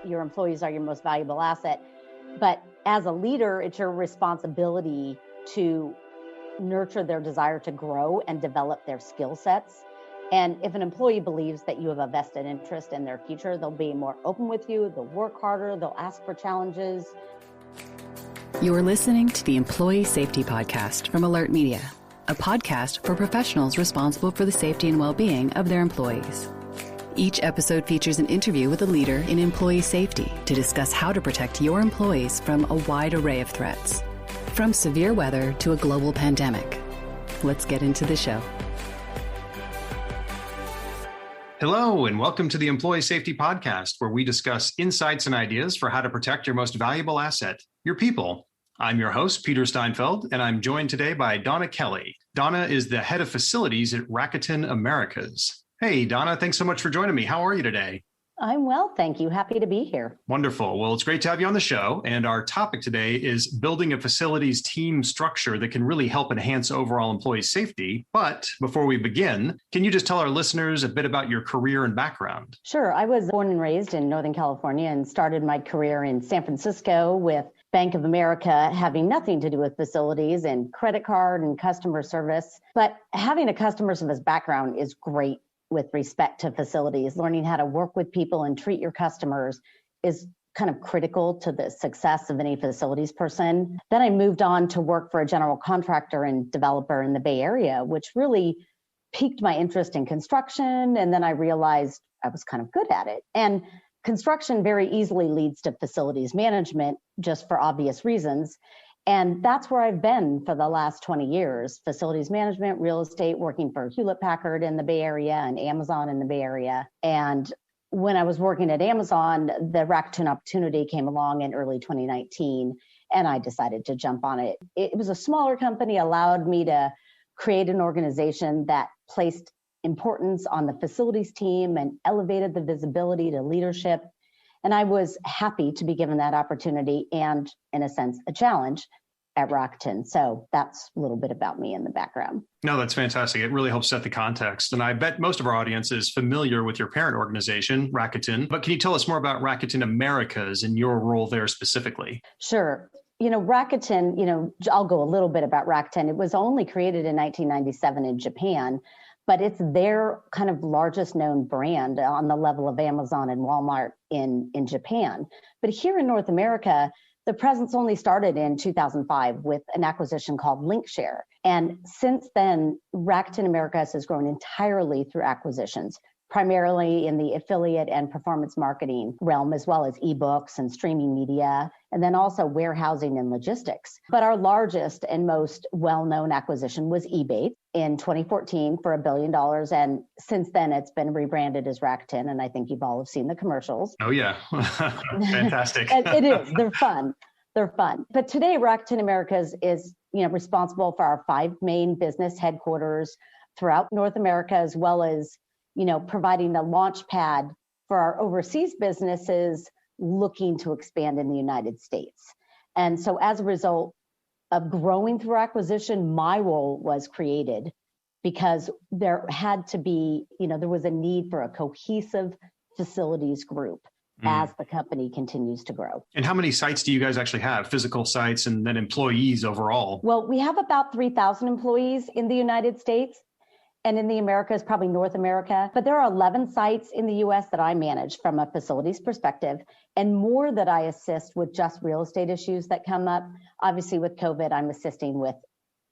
your employees are your most valuable asset. But as a leader, it's your responsibility to nurture their desire to grow and develop their skill sets. And if an employee believes that you have a vested interest in their future, they'll be more open with you, they'll work harder, they'll ask for challenges. You're listening to the Employee Safety Podcast from Alert Media, a podcast for professionals responsible for the safety and well-being of their employees. Each episode features an interview with a leader in employee safety to discuss how to protect your employees from a wide array of threats, from severe weather to a global pandemic. Let's get into the show. Hello, and welcome to the Employee Safety Podcast, where we discuss insights and ideas for how to protect your most valuable asset, your people. I'm your host, Peter Steinfeld, and I'm joined today by Donna Kelly. Donna is the head of facilities at Rakuten Americas. Hey, Donna, thanks so much for joining me. How are you today? I'm well, thank you. Happy to be here. Wonderful. Well, it's great to have you on the show. And our topic today is building a facilities team structure that can really help enhance overall employee safety. But before we begin, can you just tell our listeners a bit about your career and background? Sure. I was born and raised in Northern California and started my career in San Francisco with Bank of America, having nothing to do with facilities and credit card and customer service. But having a customer service background is great with respect to facilities. Learning how to work with people and treat your customers is kind of critical to the success of any facilities person. Then I moved on to work for a general contractor and developer in the Bay Area, which really piqued my interest in construction. And then I realized I was kind of good at it. And construction very easily leads to facilities management, just for obvious reasons. And that's where I've been for the last 20 years, facilities management, real estate, working for Hewlett-Packard in the Bay Area and Amazon in the Bay Area. And when I was working at Amazon, the Rakuten opportunity came along in early 2019, and I decided to jump on it. It was a smaller company, allowed me to create an organization that placed importance on the facilities team and elevated the visibility to leadership. And I was happy to be given that opportunity and, in a sense, a challenge at Rakuten. So that's a little bit about me in the background. No, that's fantastic. It really helps set the context. And I bet most of our audience is familiar with your parent organization, Rakuten. But can you tell us more about Rakuten Americas and your role there specifically? Sure. Rakuten, I'll go a little bit about Rakuten. It was only created in 1997 in Japan, but it's their kind of largest known brand on the level of Amazon and Walmart in Japan. But here in North America, the presence only started in 2005 with an acquisition called LinkShare. And since then, Rakuten Americas has grown entirely through acquisitions, primarily in the affiliate and performance marketing realm, as well as ebooks and streaming media, and then also warehousing and logistics. But our largest and most well-known acquisition was eBay in 2014 for $1 billion. And since then, it's been rebranded as Rakuten. And I think you've all have seen the commercials. Oh, yeah. Fantastic. It is. They're fun. They're fun. But today, Rakuten Americas is responsible for our 5 main business headquarters throughout North America, as well as providing a launch pad for our overseas businesses looking to expand in the United States. And so as a result of growing through acquisition, my role was created because there had to be, there was a need for a cohesive facilities group as the company continues to grow. And how many sites do you guys actually have, physical sites and then employees overall? Well, we have about 3,000 employees in the United States. And in the Americas, probably North America. But there are 11 sites in the US that I manage from a facilities perspective, and more that I assist with just real estate issues that come up. Obviously, with COVID, I'm assisting with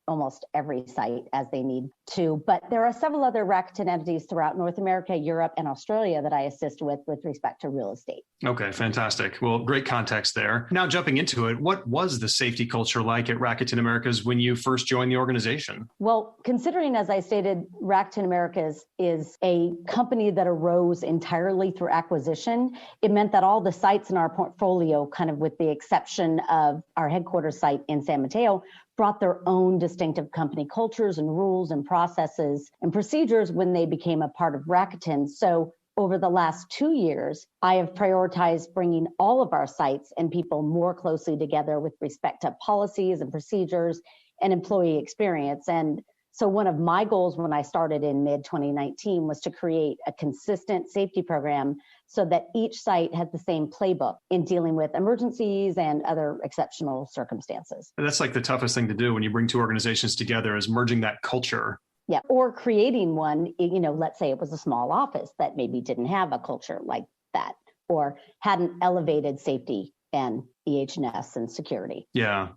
almost every site as they need to. But there are several other Rakuten entities throughout North America, Europe, and Australia that I assist with respect to real estate. Okay, fantastic. Well, great context there. Now, jumping into it, what was the safety culture like at Rakuten Americas when you first joined the organization? Well, considering, as I stated, Rakuten Americas is a company that arose entirely through acquisition, it meant that all the sites in our portfolio, kind of with the exception of our headquarters site in San Mateo, brought their own distinctive company cultures and rules and processes and procedures when they became a part of Rakuten. So over the last 2 years, I have prioritized bringing all of our sites and people more closely together with respect to policies and procedures and employee experience. And So one of my goals when I started in mid-2019 was to create a consistent safety program so that each site had the same playbook in dealing with emergencies and other exceptional circumstances. That's like the toughest thing to do when you bring two organizations together, is merging that culture. Yeah, or creating one, let's say it was a small office that maybe didn't have a culture like that or hadn't elevated safety and EH&S and security. Yeah.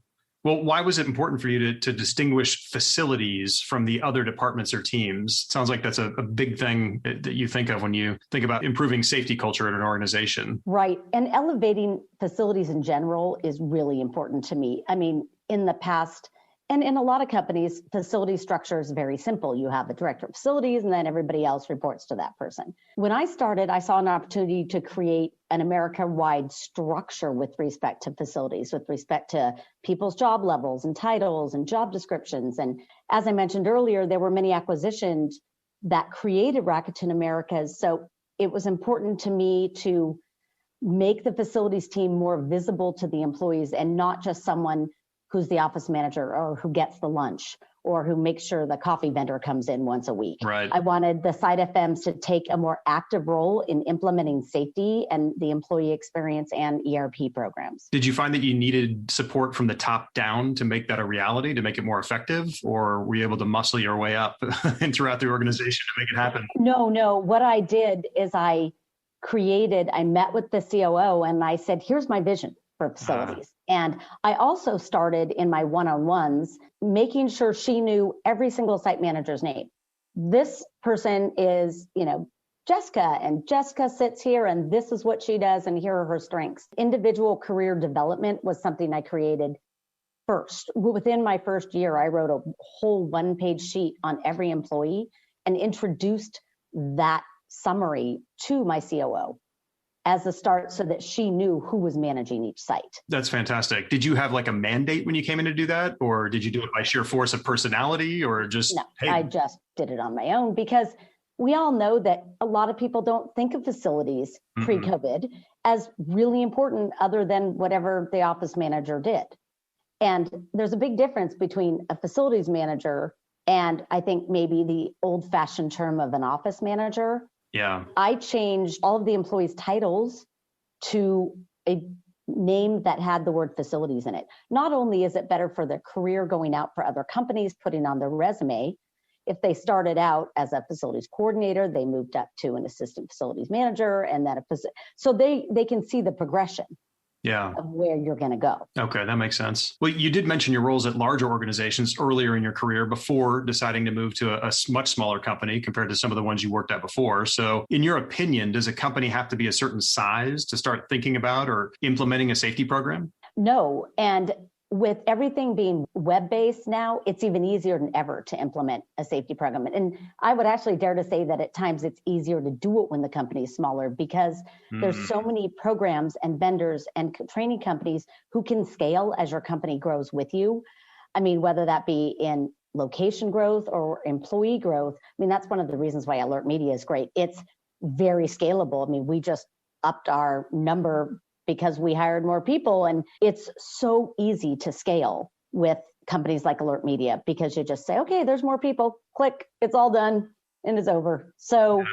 Well, why was it important for you to distinguish facilities from the other departments or teams? Sounds like that's a big thing that you think of when you think about improving safety culture at an organization. Right. And elevating facilities in general is really important to me. I mean, in the past, and in a lot of companies, facility structure is very simple. You have a director of facilities, and then everybody else reports to that person. When I started, I saw an opportunity to create an America-wide structure with respect to facilities, with respect to people's job levels and titles and job descriptions. And as I mentioned earlier, there were many acquisitions that created Rakuten Americas. So it was important to me to make the facilities team more visible to the employees and not just someone who's the office manager or who gets the lunch or who makes sure the coffee vendor comes in once a week. Right. I wanted the site FMs to take a more active role in implementing safety and the employee experience and ERP programs. Did you find that you needed support from the top down to make that a reality, to make it more effective, or were you able to muscle your way up and throughout the organization to make it happen? No. What I did is I met with the COO and I said, here's my vision for facilities. And I also started in my one-on-ones, making sure she knew every single site manager's name. This person is, Jessica, and Jessica sits here and this is what she does and here are her strengths. Individual career development was something I created first. Within my first year, I wrote a whole one-page sheet on every employee and introduced that summary to my COO as a start so that she knew who was managing each site. That's fantastic. Did you have like a mandate when you came in to do that? Or did you do it by sheer force of personality or just? No, hey. I just did it on my own because we all know that a lot of people don't think of facilities pre-COVID as really important other than whatever the office manager did. And there's a big difference between a facilities manager and I think maybe the old-fashioned term of an office manager. Yeah. I changed all of the employees' titles to a name that had the word facilities in it. Not only is it better for their career going out for other companies, putting on their resume, if they started out as a facilities coordinator, they moved up to an assistant facilities manager and then so they can see the progression. Yeah. Of where you're going to go. Okay, that makes sense. Well, you did mention your roles at larger organizations earlier in your career before deciding to move to a much smaller company compared to some of the ones you worked at before. So in your opinion, does a company have to be a certain size to start thinking about or implementing a safety program? No. And with everything being web-based now, it's even easier than ever to implement a safety program. And I would actually dare to say that at times it's easier to do it when the company is smaller because there's so many programs and vendors and training companies who can scale as your company grows with you. I mean, whether that be in location growth or employee growth. I mean, that's one of the reasons why Alert Media is great. It's very scalable. I mean, we just upped our number because we hired more people. And it's so easy to scale with companies like Alert Media because you just say, okay, there's more people, click, it's all done and it's over. So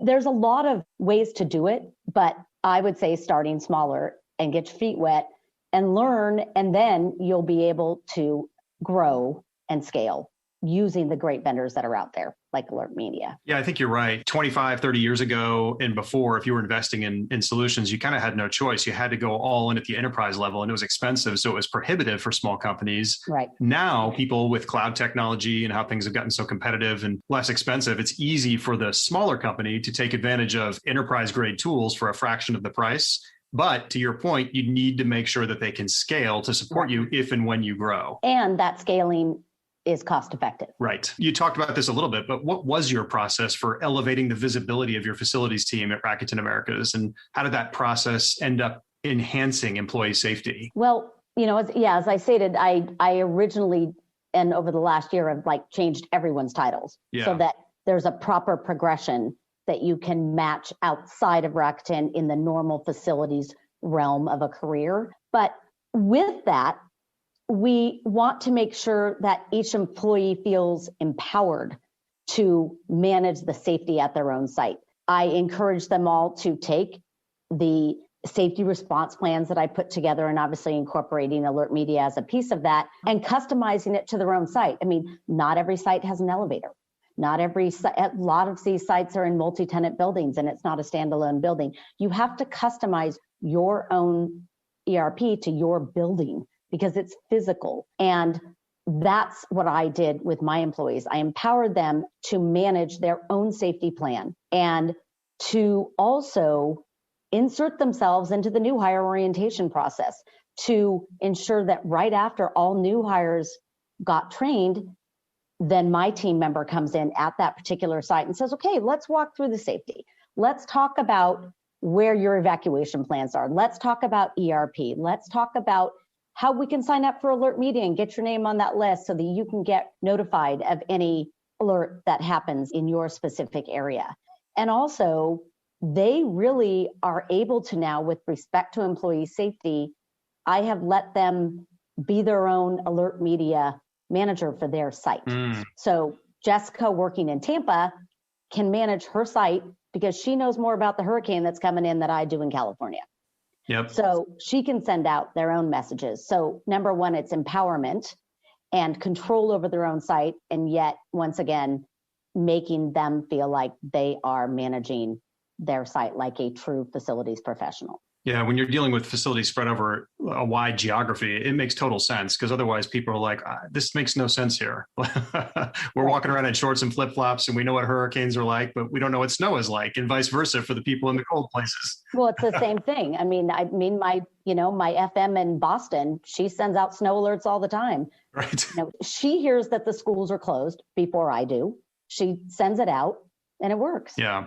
there's a lot of ways to do it, but I would say starting smaller and get your feet wet and learn, and then you'll be able to grow and scale using the great vendors that are out there, like Alert Media. Yeah, I think you're right. 25, 30 years ago and before, if you were investing in solutions, you kind of had no choice. You had to go all in at the enterprise level and it was expensive. So it was prohibitive for small companies. Right. Now, people with cloud technology and how things have gotten so competitive and less expensive, it's easy for the smaller company to take advantage of enterprise grade tools for a fraction of the price. But to your point, you need to make sure that they can scale to support you if and when you grow. And that scaling is cost effective. Right. You talked about this a little bit, but what was your process for elevating the visibility of your facilities team at Rakuten Americas? And how did that process end up enhancing employee safety? Well, as I stated, I originally, and over the last year, have changed everyone's titles so that there's a proper progression that you can match outside of Rakuten in the normal facilities realm of a career. But with that, we want to make sure that each employee feels empowered to manage the safety at their own site. I encourage them all to take the safety response plans that I put together, and obviously incorporating alert media as a piece of that and customizing it to their own site. I mean, not every site has an elevator. Not every site, a lot of these sites are in multi-tenant buildings and it's not a standalone building. You have to customize your own ERP to your building because it's physical. And that's what I did with my employees. I empowered them to manage their own safety plan and to also insert themselves into the new hire orientation process to ensure that right after all new hires got trained, then my team member comes in at that particular site and says, okay, let's walk through the safety. Let's talk about where your evacuation plans are. Let's talk about ERP. Let's talk about how we can sign up for alert media and get your name on that list so that you can get notified of any alert that happens in your specific area. And also, they really are able to now, with respect to employee safety, I have let them be their own alert media manager for their site. So Jessica, working in Tampa, can manage her site because she knows more about the hurricane that's coming in than I do in California. Yep. So she can send out their own messages. So number one, it's empowerment and control over their own site. And yet, once again, making them feel like they are managing their site like a true facilities professional. Yeah, when you're dealing with facilities spread over a wide geography, it makes total sense because otherwise people are like, this makes no sense here. We're walking around in shorts and flip-flops and we know what hurricanes are like, but we don't know what snow is like, and vice versa for the people in the cold places. Well, it's the same thing. I mean, my FM in Boston, she sends out snow alerts all the time. Right. She hears that the schools are closed before I do. She sends it out and it works. Yeah.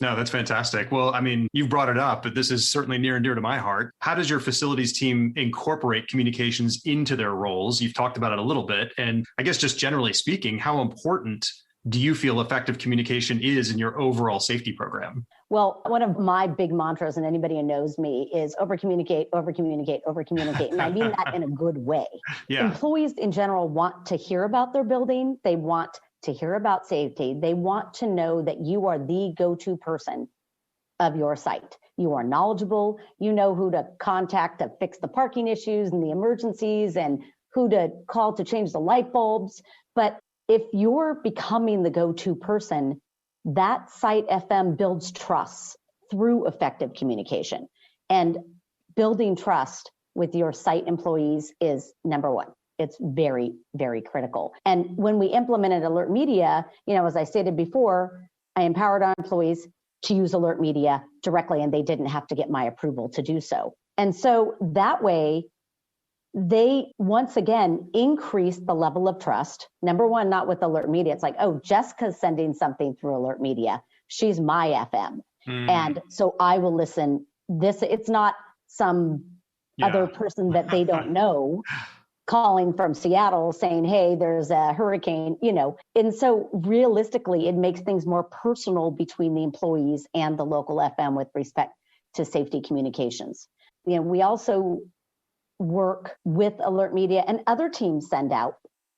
No, that's fantastic. Well, I mean, you've brought it up, but this is certainly near and dear to my heart. How does your facilities team incorporate communications into their roles? You've talked about it a little bit. And I guess just generally speaking, how important do you feel effective communication is in your overall safety program? Well, one of my big mantras, and anybody who knows me, is over-communicate, over-communicate, over-communicate. And I mean that in a good way. Yeah. Employees in general want to hear about their building. They want to hear about safety. They want to know that you are the go-to person of your site. You are knowledgeable. You know who to contact to fix the parking issues and the emergencies and who to call to change the light bulbs. But if you're becoming the go-to person, that site FM builds trust through effective communication. And building trust with your site employees is number one. It's very, very critical. And when we implemented alert media, as I stated before, I empowered our employees to use alert media directly, and they didn't have to get my approval to do so. And so that way, they once again increased the level of trust. Number one, not with alert media. It's like, oh, Jessica's sending something through alert media. She's my FM. And so I will listen. It's not some other person that they don't know calling from Seattle saying, hey, there's a hurricane, And so realistically, it makes things more personal between the employees and the local FM with respect to safety communications. We also work with alert media, and other teams send out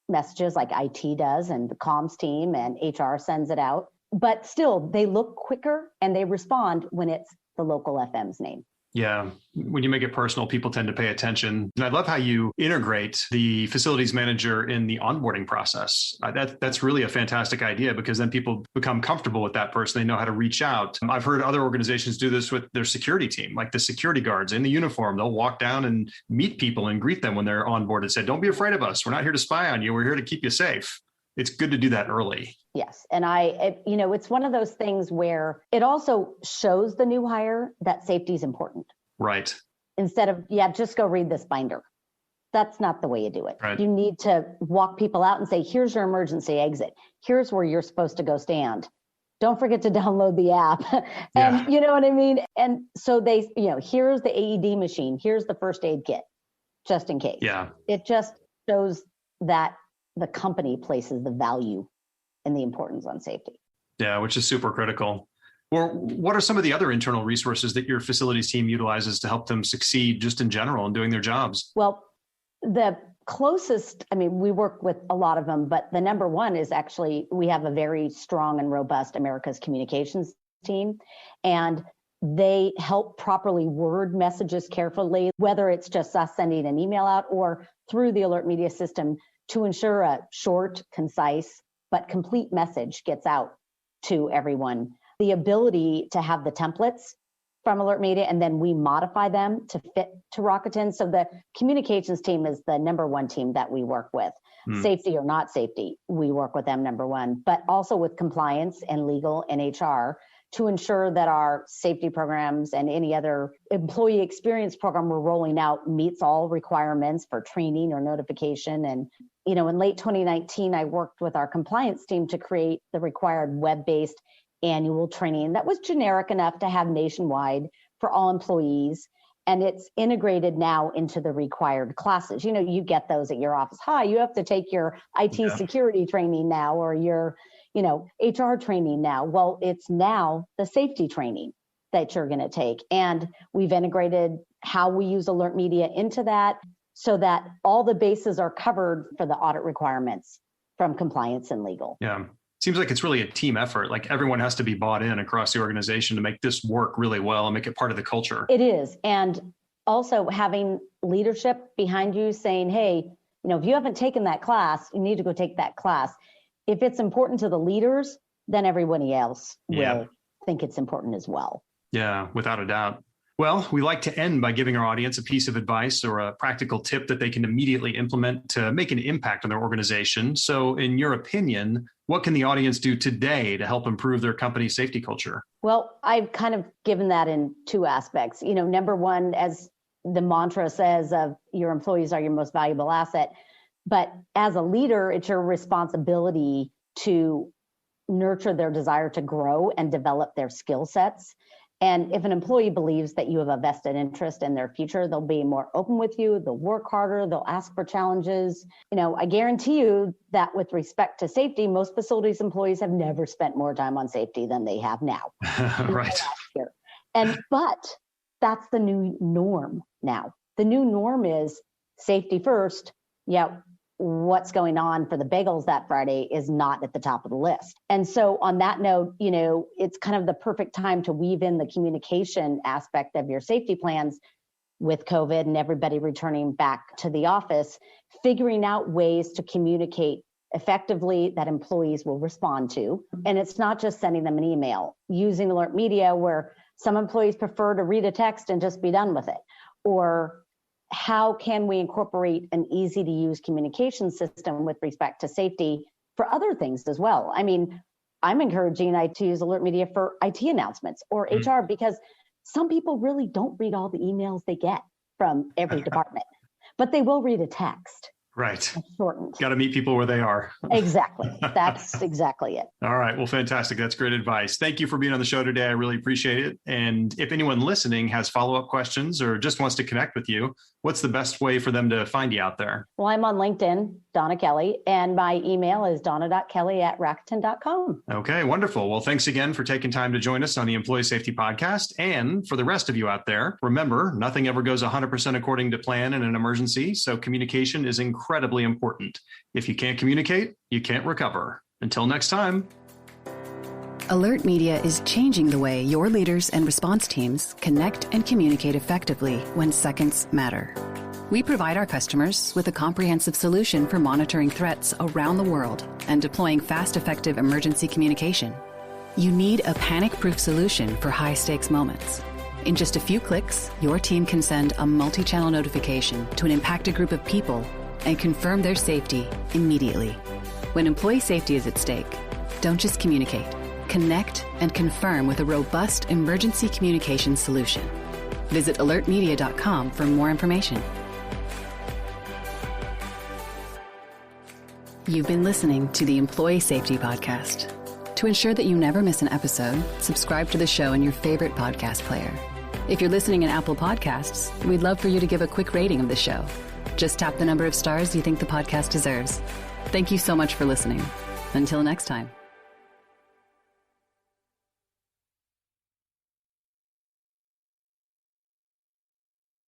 messages like IT does, and the comms team and HR sends it out. But still, they look quicker and they respond when it's the local FM's name. Yeah. When you make it personal, people tend to pay attention. And I love how you integrate the facilities manager in the onboarding process. That's really a fantastic idea because then people become comfortable with that person. They know how to reach out. I've heard other organizations do this with their security team, like the security guards in the uniform. They'll walk down and meet people and greet them when they're on board and say, don't be afraid of us. We're not here to spy on you. We're here to keep you safe. It's good to do that early. Yes. And it's one of those things where it also shows the new hire that safety is important. Right. Instead of, just go read this binder. That's not the way you do it. Right. You need to walk people out and say, here's your emergency exit. Here's where you're supposed to go stand. Don't forget to download the app. And you know what I mean? And so they, here's the AED machine. Here's the first aid kit, just in case. Yeah. It just shows that the company places the value and the importance on safety. Yeah, which is super critical. Or what are some of the other internal resources that your facilities team utilizes to help them succeed just in general in doing their jobs? Well, the closest, I mean, we work with a lot of them, but the number one is actually, we have a very strong and robust America's communications team, and they help properly word messages carefully, whether it's just us sending an email out or through the alert media system, to ensure a short, concise, but complete message gets out to everyone. The ability to have the templates from Alert Media, and then we modify them to fit to Rakuten. So the communications team is the number one team that we work with. Safety or not safety, we work with them number one, but also with compliance and legal and HR to ensure that our safety programs and any other employee experience program we're rolling out meets all requirements for training or notification. And, in late 2019, I worked with our compliance team to create the required web-based annual training that was generic enough to have nationwide for all employees. And it's integrated now into the required classes. You get those at your office. Hi, you have to take your IT security training now, or your, HR training now. Well, it's now the safety training that you're going to take. And we've integrated how we use Alert Media into that so that all the bases are covered for the audit requirements from compliance and legal. Yeah. Seems like it's really a team effort. Like everyone has to be bought in across the organization to make this work really well and make it part of the culture. It is. And also having leadership behind you saying, hey, if you haven't taken that class, you need to go take that class. If it's important to the leaders, then everybody else will think it's important as well. Yeah, without a doubt. Well, we like to end by giving our audience a piece of advice or a practical tip that they can immediately implement to make an impact on their organization. So in your opinion, what can the audience do today to help improve their company's safety culture? Well, I've kind of given that in two aspects. Number one, as the mantra says, of your employees are your most valuable asset. But as a leader, it's your responsibility to nurture their desire to grow and develop their skill sets. And if an employee believes that you have a vested interest in their future, they'll be more open with you, they'll work harder, they'll ask for challenges. I guarantee you that with respect to safety, most facilities employees have never spent more time on safety than they have now. Right. But that's the new norm now. The new norm is safety first. Yeah. What's going on for the bagels that Friday is not at the top of the list. And so on that note, it's kind of the perfect time to weave in the communication aspect of your safety plans with COVID and everybody returning back to the office, figuring out ways to communicate effectively that employees will respond to. And it's not just sending them an email, using Alert Media where some employees prefer to read a text and just be done with it. Or how can we incorporate an easy to use communication system with respect to safety for other things as well? I mean, I'm encouraging to use Alert Media for IT announcements or HR, because some people really don't read all the emails they get from every department, but they will read a text. Right. Shortened. Got to meet people where they are. Exactly. That's exactly it. All right. Well, fantastic. That's great advice. Thank you for being on the show today. I really appreciate it. And if anyone listening has follow-up questions or just wants to connect with you, what's the best way for them to find you out there? Well, I'm on LinkedIn, Donna Kelly, and my email is donna.kelly@rakuten.com. Okay, wonderful. Well, thanks again for taking time to join us on the Employee Safety Podcast. And for the rest of you out there, remember, nothing ever goes 100% according to plan in an emergency. So communication is incredibly important. If you can't communicate, you can't recover. Until next time. Alert Media is changing the way your leaders and response teams connect and communicate effectively when seconds matter. We provide our customers with a comprehensive solution for monitoring threats around the world and deploying fast, effective emergency communication. You need a panic-proof solution for high-stakes moments. In just a few clicks, your team can send a multi-channel notification to an impacted group of people and confirm their safety immediately. When employee safety is at stake, don't just communicate. Connect and confirm with a robust emergency communication solution. Visit alertmedia.com for more information. You've been listening to the Employee Safety Podcast. To ensure that you never miss an episode, subscribe to the show in your favorite podcast player. If you're listening in Apple Podcasts, we'd love for you to give a quick rating of the show. Just tap the number of stars you think the podcast deserves. Thank you so much for listening. Until next time.